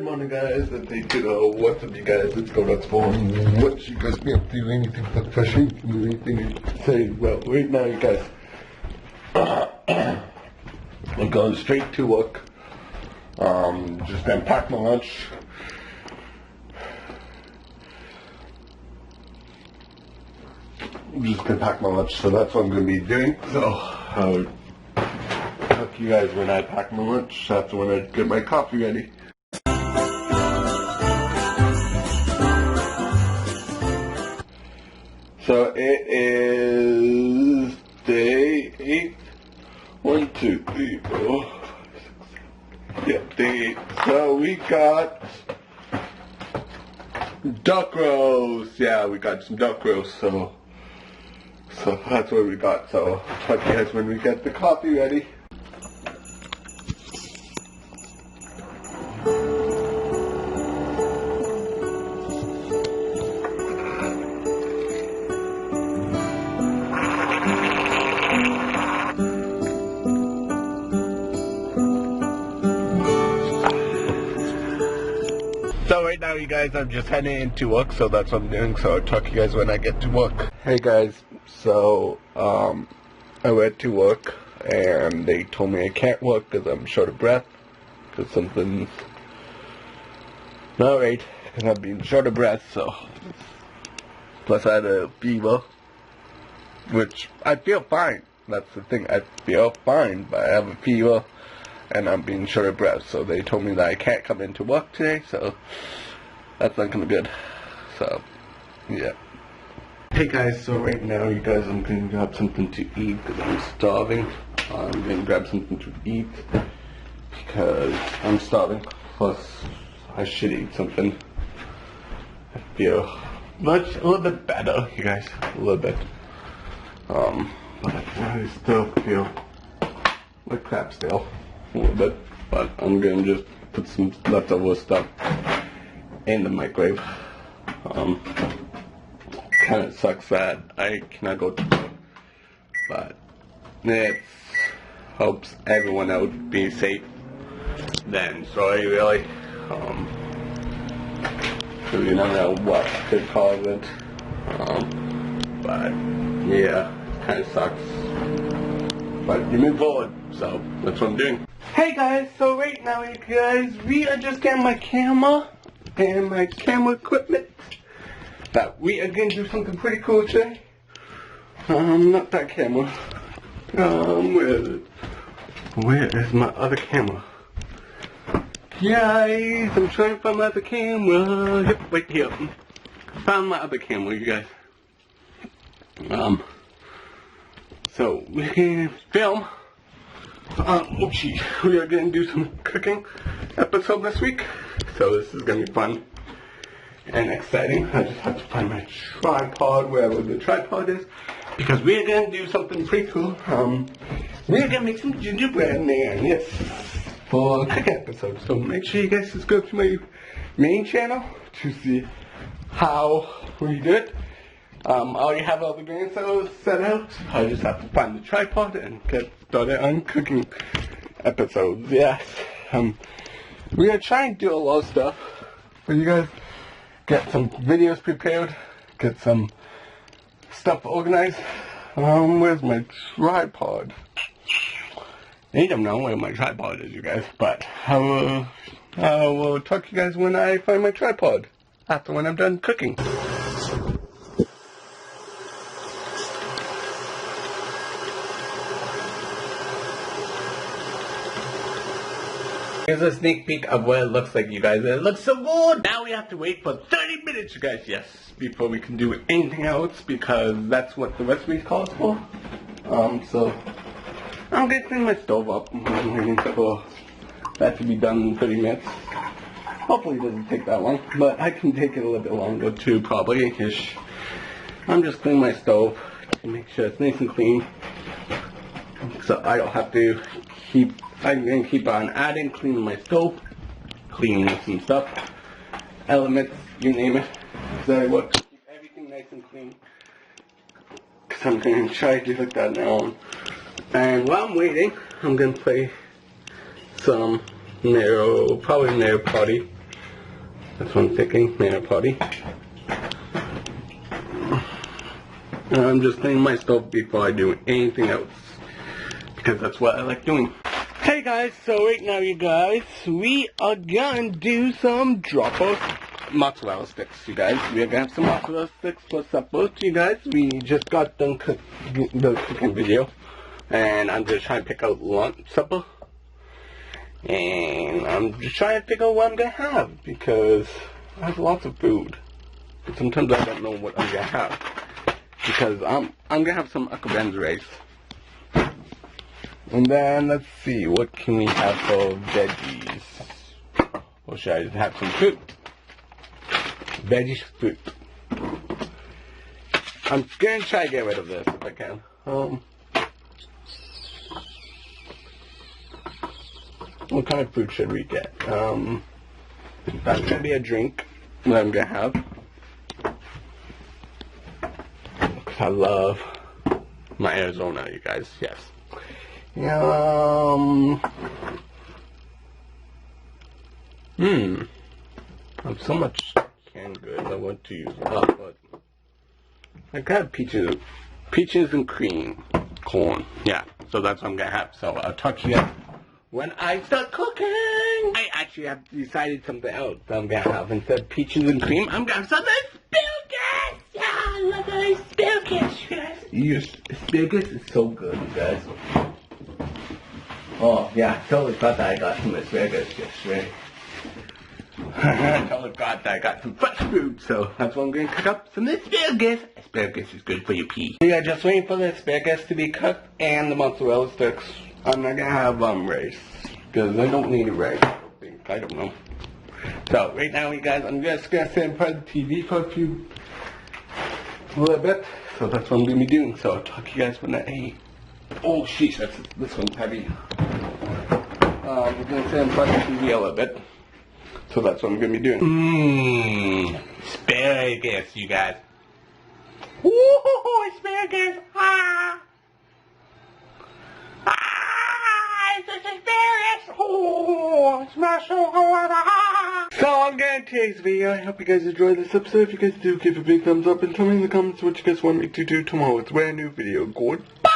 Good morning, guys. I think, what's up, you guys? Let's go nuts for what you guys be up to. Anything refreshing? Anything to say? Well, right now, you guys, I'm going straight to work. Just gonna pack my lunch. I'm just gonna pack my lunch, so that's what I'm gonna be doing. So, I'll talk to you guys when I pack my lunch. That's when I get my coffee ready. So it is day 8. 1, 2, 3, 4, 5, 6, 7. Yeah, day 8. So we got duck roast. Yeah, we got some duck roast. So that's what we got. So I'll talk to you guys when we get the coffee ready. So right now, you guys, I'm just heading into work, so that's what I'm doing, so I'll talk to you guys when I get to work. Hey guys, so, I went to work, and they told me I can't work because I'm short of breath, because something's not right, because I'm being short of breath, so, plus I had a fever, which I feel fine, that's the thing, I feel fine, but I have a fever, and I'm being short of breath, so they told me that I can't come into work today, so that's not gonna be good. So, yeah. Hey guys, so right now, you guys, I'm gonna grab something to eat because I'm starving. I'm gonna grab something to eat because I'm starving. Plus, I should eat something. I feel a little bit better, you guys, a little bit. But I still feel like crap still. A little bit, but I'm gonna just put some leftover stuff in the microwave. Kind of sucks that I cannot go to work, but it helps everyone out be safe. Then, sorry, really. So you don't know what could cause it. But yeah, kind of sucks. But you move forward, so that's what I'm doing. Hey guys, so right now, you guys, we are just getting my camera and my camera equipment. But we are gonna do something pretty cool today. Not that camera. Where is my other camera? Guys, I'm trying to find my other camera. Yep, right here. Found my other camera, you guys. So we can film. We are gonna do some cooking episode this week, so this is gonna be fun and exciting. I just have to find my tripod, wherever the tripod is, because we are gonna do something pretty cool. We are gonna make some gingerbread man, yes, for a cooking episode. So make sure you guys subscribe to my main channel to see how we do it. I already have all the grain set out. I just have to find the tripod and get started on cooking episodes. Yes. We are trying to do a lot of stuff for you guys. Get some videos prepared. Get some stuff organized. Where's my tripod? I don't know where my tripod is, you guys. But I will talk to you guys when I find my tripod. After when I'm done cooking. Here's a sneak peek of what it looks like, you guys. It looks so good! Now we have to wait for 30 minutes, you guys, yes, before we can do anything else, because that's what the recipe calls for. So, I'm gonna clean my stove up. I'm waiting for that to be done in 30 minutes. Hopefully it doesn't take that long, but I can take it a little bit longer too, probably-ish. I'm just cleaning my stove to make sure it's nice and clean, so I don't have to I'm going to keep on adding, cleaning my stove, cleaning some stuff, elements, you name it. So I want to keep everything nice and clean, because I'm going to try to do like that now. And while I'm waiting, I'm going to play some probably Mario Party. That's what I'm thinking, dinner party. And I'm just cleaning my stove before I do anything else, because that's what I like doing. Hey guys, so right now you guys, we are gonna do some drop-off mozzarella sticks, you guys. We're gonna have some mozzarella sticks for supper, you guys. We just got done the cooking video, and I'm just trying to pick out lunch, supper. And I'm just trying to figure out what I'm gonna have, because I have lots of food. But sometimes I don't know what I'm gonna have. Because I'm gonna have some akabens rice. And then let's see, what can we have for veggies? Or should I just have some fruit? Veggies, fruit. I'm gonna try to get rid of this if I can. What kind of fruit should we get? That's gonna be a drink that I'm gonna have. I love my Arizona, you guys. Yes. I have so much canned goods I want to use up, but I got peaches and cream corn. Yeah, so that's what I'm gonna have. So I'll talk to you guys when I start cooking. I actually have decided something else that I'm gonna have. Instead of peaches and cream, I'm gonna have some asparagus. Yeah, I love asparagus, you guys. Yes, asparagus is so good, you guys. Oh, yeah, I totally thought that I got some asparagus yesterday. I totally forgot that I got some fresh food, so that's what I'm going to cook up, some asparagus. Asparagus is good for your pee. Yeah, just waiting for the asparagus to be cooked and the mozzarella sticks. I'm not going to have rice, because I don't need rice, I don't know. So, right now, you guys, I'm just going to sit in front of the TV for a little bit. So that's what I'm going to be doing. So I'll talk to you guys when I eat. Oh, sheesh, this one's heavy. We're going to sit in front of the TV a little bit. So that's what I'm going to be doing. Asparagus, you guys. Woohoo, asparagus. It's asparagus. Oh, it smells so good. So I'm going to today's video. I hope you guys enjoyed this episode. If you guys do, give a big thumbs up and tell me in the comments what you guys want me to do tomorrow. It's a brand new video. Goodbye.